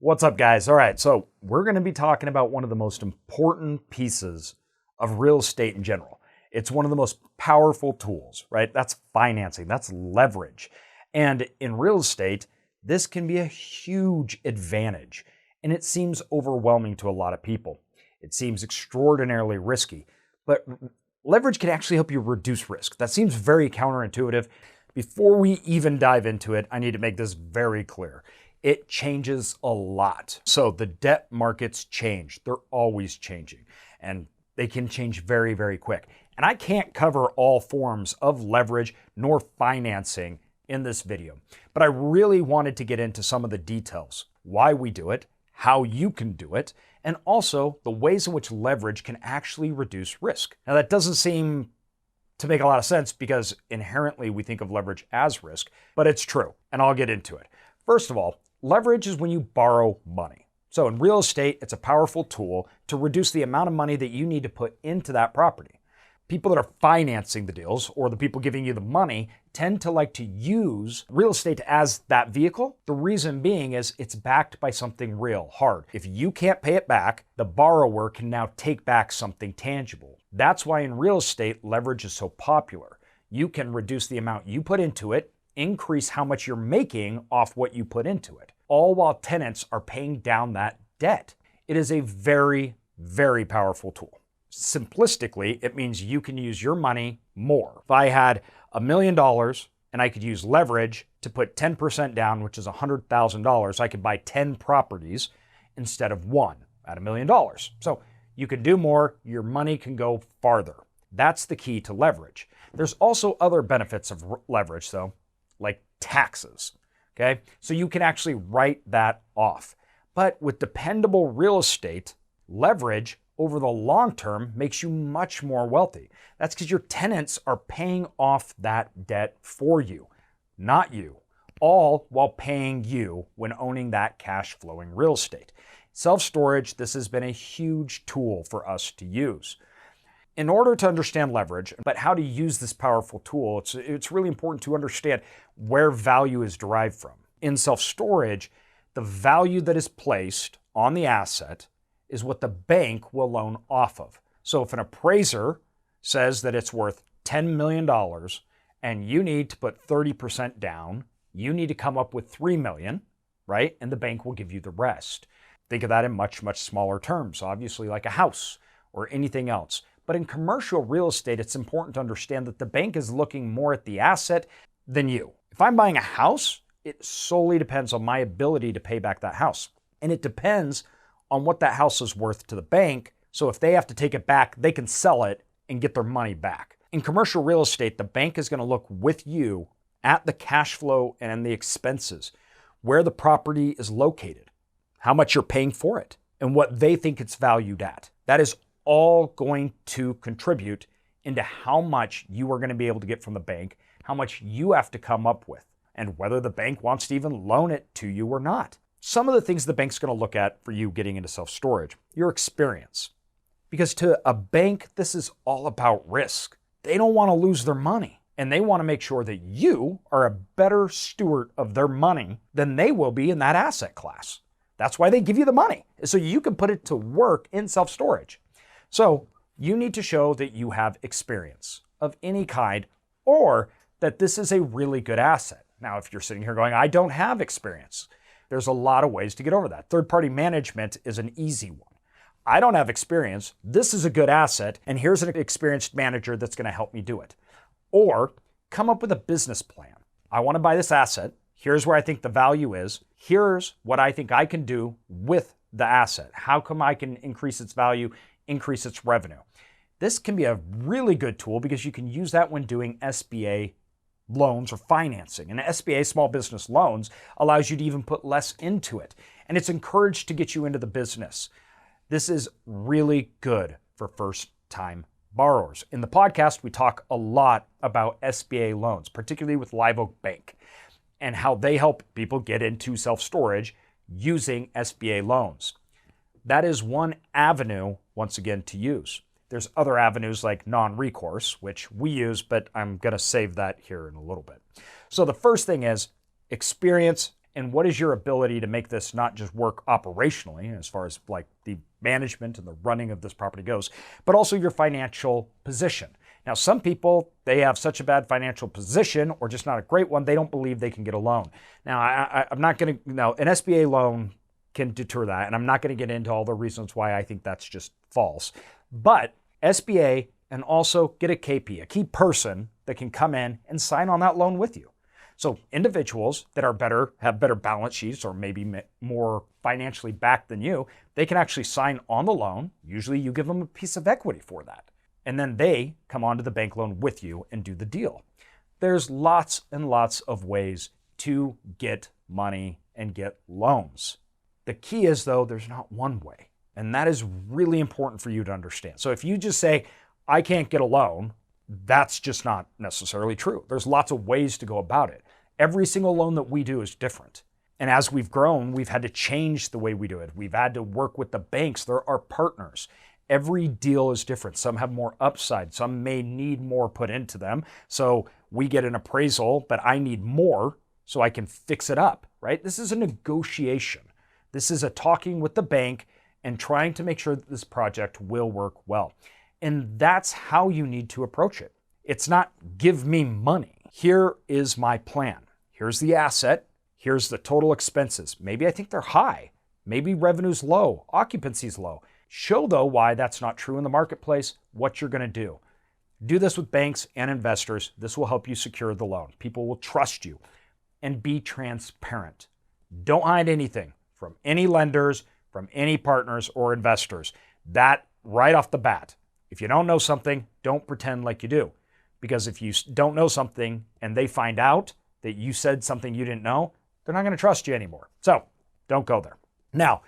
What's up, guys? All right, so we're going to be talking about one of the most important pieces of real estate in general. It's one of the most powerful tools, right? That's financing, that's leverage. And in real estate, this can be a huge advantage, and it seems overwhelming to a lot of people. It seems extraordinarily risky, but leverage can actually help you reduce risk. That seems very counterintuitive. Before we even dive into it, I need to make this very clear. It changes a lot. So the debt markets change. They're always changing, and they can change very, very quick. And I can't cover all forms of leverage nor financing in this video, but I really wanted to get into some of the details, why we do it, how you can do it, and also the ways in which leverage can actually reduce risk. Now, that doesn't seem to make a lot of sense because inherently we think of leverage as risk, but it's true, and I'll get into it. First of all, leverage is when you borrow money. So in real estate, it's a powerful tool to reduce the amount of money that you need to put into that property. People that are financing the deals, or the people giving you the money, tend to like to use real estate as that vehicle. The reason being is it's backed by something real, hard. If you can't pay it back, the borrower can now take back something tangible. That's why in real estate, leverage is so popular. You can reduce the amount you put into it, increase how much you're making off what you put into it, all while tenants are paying down that debt. It is a very, very powerful tool. Simplistically, it means you can use your money more. If I had $1 million and I could use leverage to put 10% down, which is $100,000, I could buy 10 properties instead of one at $1 million. So you can do more, your money can go farther. That's the key to leverage. There's also other benefits of leverage though, like taxes, okay? So you can actually write that off. But with dependable real estate, leverage over the long term makes you much more wealthy. That's because your tenants are paying off that debt for you, not you, all while paying you when owning that cash flowing real estate. Self-storage, this has been a huge tool for us to use. In order to understand leverage, but how to use this powerful tool, it's really important to understand where value is derived from. In self-storage, the value that is placed on the asset is what the bank will loan off of. So if an appraiser says that it's worth $10 million and you need to put 30% down, you need to come up with $3 million, right? And the bank will give you the rest. Think of that in much, much smaller terms, obviously like a house or anything else. But in commercial real estate, it's important to understand that the bank is looking more at the asset than you. If I'm buying a house, it solely depends on my ability to pay back that house. And it depends on what that house is worth to the bank. So if they have to take it back, they can sell it and get their money back. In commercial real estate, the bank is going to look with you at the cash flow and the expenses, where the property is located, how much you're paying for it, and what they think it's valued at. That is all going to contribute into how much you are going to be able to get from the bank, how much you have to come up with, and whether the bank wants to even loan it to you or not. Some of the things the bank's going to look at for you getting into self-storage, your experience. Because to a bank, this is all about risk. They don't want to lose their money, and they want to make sure that you are a better steward of their money than they will be in that asset class. That's why they give you the money, so you can put it to work in self-storage. So you need to show that you have experience of any kind, or that this is a really good asset. Now, if you're sitting here going, I don't have experience, there's a lot of ways to get over that. Third-party management is an easy one. I don't have experience, this is a good asset, and here's an experienced manager that's going to help me do it. Or come up with a business plan. I want to buy this asset. Here's where I think the value is. Here's what I think I can do with the asset. How come I can increase its value, increase its revenue? This can be a really good tool because you can use that when doing SBA loans or financing. And SBA, small business loans, allows you to even put less into it. And it's encouraged to get you into the business. This is really good for first-time borrowers. In the podcast, we talk a lot about SBA loans, particularly with Live Oak Bank, and how they help people get into self-storage using SBA loans. That is one avenue, once again, to use. There's other avenues like non-recourse, which we use, but I'm going to save that here in a little bit. So the first thing is experience And what is your ability to make this not just work operationally, as far as like the management and the running of this property goes, but also your financial position. Now, some people, they have such a bad financial position or just not a great one, they don't believe they can get a loan. Now, I'm not going to, now an SBA loan can deter that, and I'm not going to get into all the reasons why I think that's just false. But SBA, and also get a KP, a key person that can come in and sign on that loan with you. So individuals that are better, have better balance sheets or maybe more financially backed than you, they can actually sign on the loan. Usually you give them a piece of equity for that. And then they come onto the bank loan with you and do the deal. There's lots and lots of ways to get money and get loans. The key is, though, there's not one way. And that is really important for you to understand. So if you just say, I can't get a loan, that's just not necessarily true. There's lots of ways to go about it. Every single loan that we do is different. And as we've grown, we've had to change the way we do it. We've had to work with the banks. They're our partners. Every deal is different. Some have more upside. Some may need more put into them. So we get an appraisal, but I need more so I can fix it up, right? This is a negotiation. This is a talking with the bank and trying to make sure that this project will work well. And that's how you need to approach it. It's not give me money. Here is my plan. Here's the asset. Here's the total expenses. Maybe I think they're high. Maybe revenue's low. Occupancy's low. Show, though, why that's not true in the marketplace, what you're going to do. Do this with banks and investors. This will help you secure the loan. People will trust you. And be transparent. Don't hide anything from any lenders, from any partners or investors. That right off the bat. If you don't know something, don't pretend like you do. Because if you don't know something and they find out that you said something you didn't know, they're not going to trust you anymore. So don't go there. Now,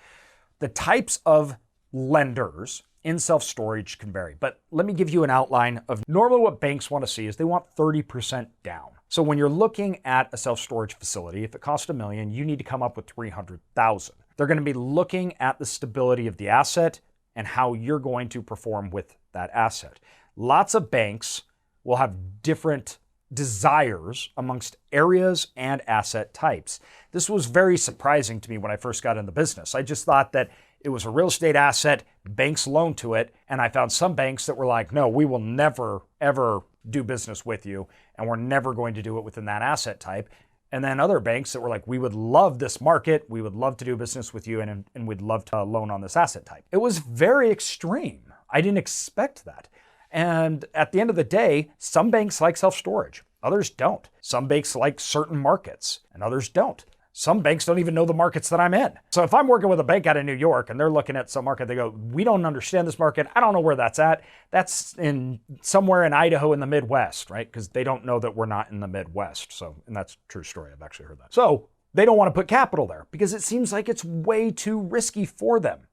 the types of lenders in self-storage can vary, but let me give you an outline of normally what banks want to see is they want 30% down. So when you're looking at a self-storage facility, if it costs $1 million, you need to come up with $300,000. They're going to be looking at the stability of the asset and how you're going to perform with that asset. Lots of banks will have different desires amongst areas and asset types. This was very surprising to me when I first got in the business. I just thought that it was a real estate asset, banks loan to it, and I found some banks that were like, no, we will never, ever do business with you, and we're never going to do it within that asset type. And then other banks that were like, we would love this market, we would love to do business with you, and we'd love to loan on this asset type. It was very extreme. I didn't expect that. And at the end of the day, some banks like self-storage, others don't. Some banks like certain markets, and others don't. Some banks don't even know the markets that I'm in. So if I'm working with a bank out of New York and they're looking at some market, they go, we don't understand this market. I don't know where that's at. That's in somewhere in Idaho in the Midwest, right? Because they don't know that we're not in the Midwest. So, and that's a true story. I've actually heard that. So they don't want to put capital there because it seems like it's way too risky for them.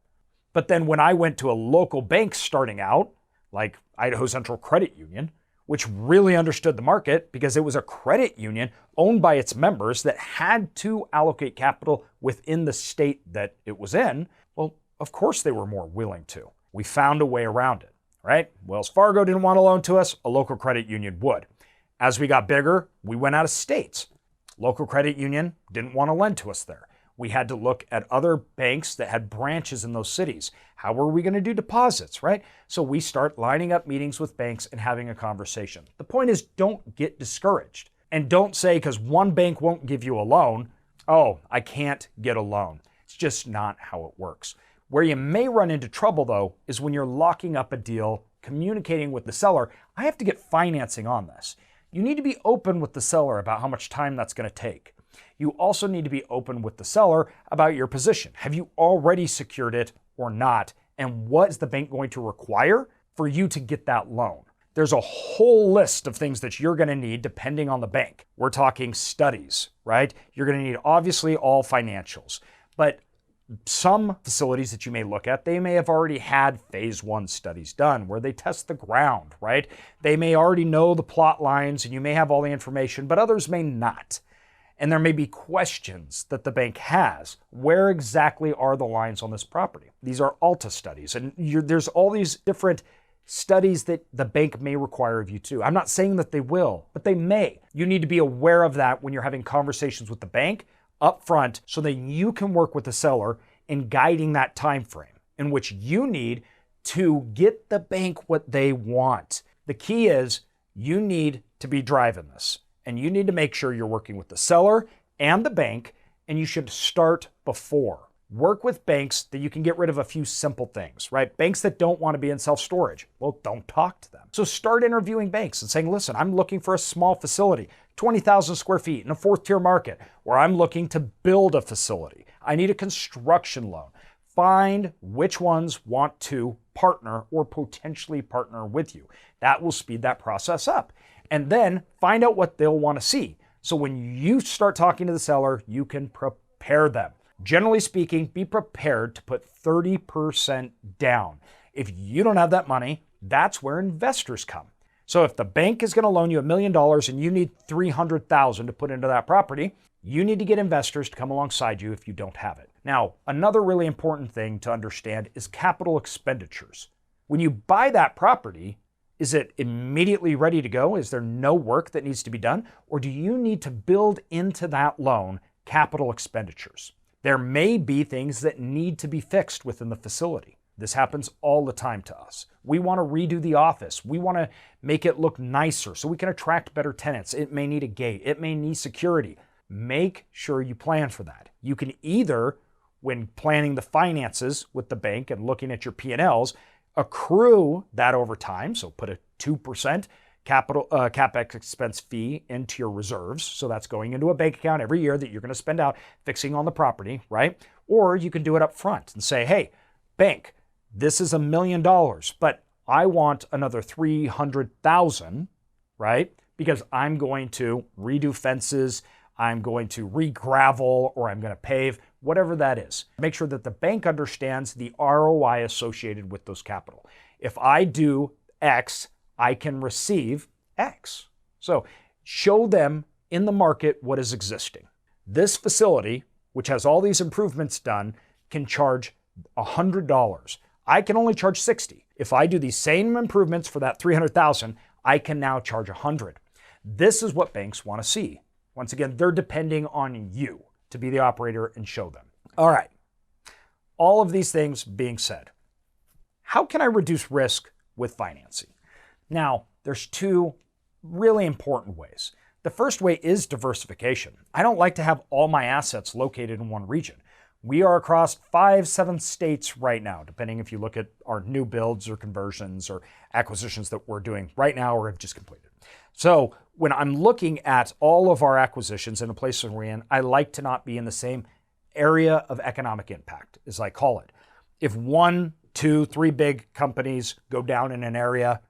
But then when I went to a local bank starting out, like Idaho Central Credit Union, which really understood the market because it was a credit union owned by its members that had to allocate capital within the state that it was in, well, of course they were more willing to. We found a way around it, right? Wells Fargo didn't want to loan to us, a local credit union would. As we got bigger, we went out of states. Local credit union didn't want to lend to us there. We had to look at other banks that had branches in those cities. How were we going to do deposits, right? So we start lining up meetings with banks and having a conversation. The point is, don't get discouraged. And don't say, because one bank won't give you a loan, oh, I can't get a loan. It's just not how it works. Where you may run into trouble, though, is when you're locking up a deal, communicating with the seller, I have to get financing on this. You need to be open with the seller about how much time that's going to take. You also need to be open with the seller about your position. Have you already secured it or not? And what is the bank going to require for you to get that loan? There's a whole list of things that you're going to need depending on the bank. We're talking studies, right? You're going to need obviously all financials, but some facilities that you may look at, they may have already had phase 1 studies done where they test the ground, right? They may already know the plot lines and you may have all the information, but others may not. And there may be questions that the bank has. Where exactly are the lines on this property? These are ALTA studies, and there's all these different studies that the bank may require of you too. I'm not saying that they will, but they may. You need to be aware of that when you're having conversations with the bank up front so that you can work with the seller in guiding that time frame in which you need to get the bank what they want. The key is you need to be driving this, and you need to make sure you're working with the seller and the bank, and you should start before. Work with banks that you can get rid of a few simple things, right? Banks that don't want to be in self-storage, well, don't talk to them. So start interviewing banks and saying, listen, I'm looking for a small facility, 20,000 square feet in a fourth-tier market, or I'm looking to build a facility. I need a construction loan. Find which ones want to partner or potentially partner with you. That will speed that process up. And then find out what they'll want to see. So when you start talking to the seller, you can prepare them. Generally speaking, be prepared to put 30% down. If you don't have that money, that's where investors come. So if the bank is going to loan you $1 million and you need $300,000 to put into that property, you need to get investors to come alongside you if you don't have it. Now, another really important thing to understand is capital expenditures. When you buy that property, is it immediately ready to go? Is there no work that needs to be done? Or do you need to build into that loan capital expenditures? There may be things that need to be fixed within the facility. This happens all the time to us. We want to redo the office. We want to make it look nicer so we can attract better tenants. It may need a gate. It may need security. Make sure you plan for that. You can either, when planning the finances with the bank and looking at your P&Ls, accrue that over time. So put a 2% CapEx expense fee into your reserves. So that's going into a bank account every year that you're going to spend out fixing on the property, right? Or you can do it up front and say, hey, bank, this is $1 million, but I want another $300,000, right? Because I'm going to redo fences, I'm going to re-gravel, or I'm going to pave, whatever that is. Make sure that the bank understands the ROI associated with those capital. If I do X, I can receive X. So show them in the market what is existing. This facility, which has all these improvements done, can charge $100. I can only charge $60. If I do these same improvements for that $300,000, I can now charge $100. This is what banks want to see. Once again, they're depending on you to be the operator and show them. All right. All of these things being said, how can I reduce risk with financing? Now, there's two really important ways. The first way is diversification. I don't like to have all my assets located in one region. We are across 5-7 states right now, depending if you look at our new builds or conversions or acquisitions that we're doing right now or have just completed. So when I'm looking at all of our acquisitions in the places we're in, I like to not be in the same area of economic impact, as I call it. If 1, 2, 3 big companies go down in an area,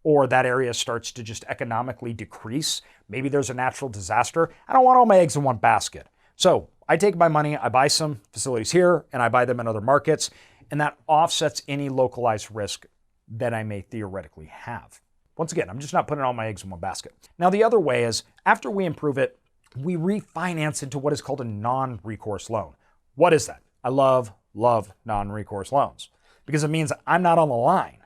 or that area starts to just economically decrease, maybe there's a natural disaster, I don't want all my eggs in one basket. So I take my money, I buy some facilities here, and I buy them in other markets, and that offsets any localized risk that I may theoretically have. Once again, I'm just not putting all my eggs in one basket. Now, the other way is, after we improve it, we refinance into what is called a non-recourse loan. What is that? I love non-recourse loans because it means I'm not on the line.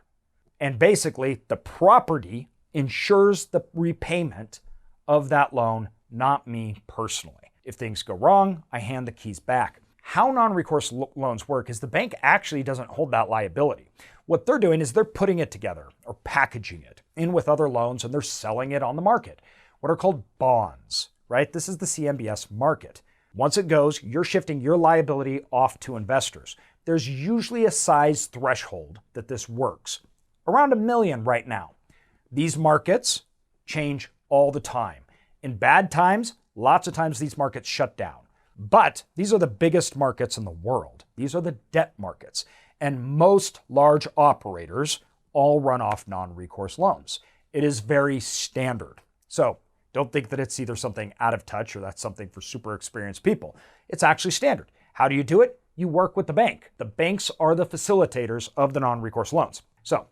And basically, the property ensures the repayment of that loan, not me personally. If things go wrong, I hand the keys back. How non-recourse loans work is the bank actually doesn't hold that liability. What they're doing is they're putting it together or packaging it in with other loans and they're selling it on the market, what are called bonds, right? This is the CMBS market. Once it goes, you're shifting your liability off to investors. There's usually a size threshold that this works. Around $1 million right now. These markets change all the time. In bad times, lots of times these markets shut down. But these are the biggest markets in the world. These are the debt markets. And most large operators all run off non-recourse loans. It is very standard. So don't think that it's either something out of touch or that's something for super experienced people. It's actually standard. How do you do it? You work with the bank. The banks are the facilitators of the non-recourse loans. So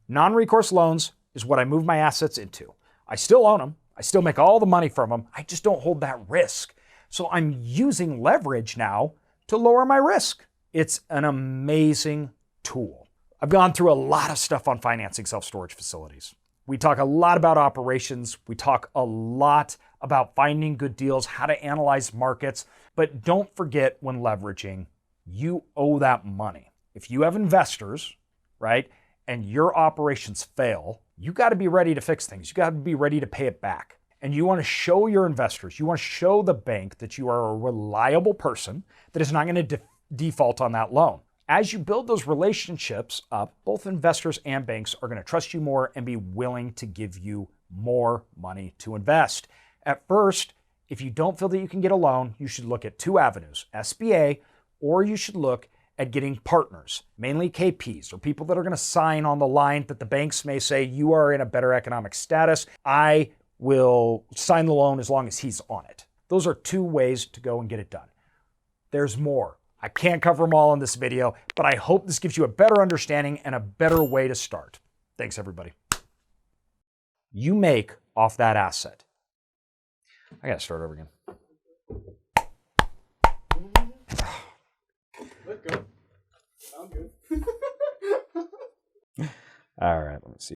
non-recourse loans is what I move my assets into. I still own them. I still make all the money from them. I just don't hold that risk. So I'm using leverage now to lower my risk. It's an amazing tool. I've gone through a lot of stuff on financing self-storage facilities. We talk a lot about operations. We talk a lot about finding good deals, how to analyze markets. But don't forget when leveraging, you owe that money. If you have investors, right, and your operations fail, you got to be ready to fix things. You got to be ready to pay it back. And you want to show your investors, you want to show the bank that you are a reliable person that is not going to default on that loan. As you build those relationships up, both investors and banks are going to trust you more and be willing to give you more money to invest. At first, if you don't feel that you can get a loan, you should look at two avenues, SBA, or you should look at getting partners, mainly KPs or people that are going to sign on the line that the banks may say, you are in a better economic status. I will sign the loan as long as he's on it. Those are two ways to go and get it done. There's more. I can't cover them all in this video, but I hope this gives you a better understanding and a better way to start. Thanks, everybody. You make off that asset. I gotta start over again. Let go. Sound good. All right, let me see.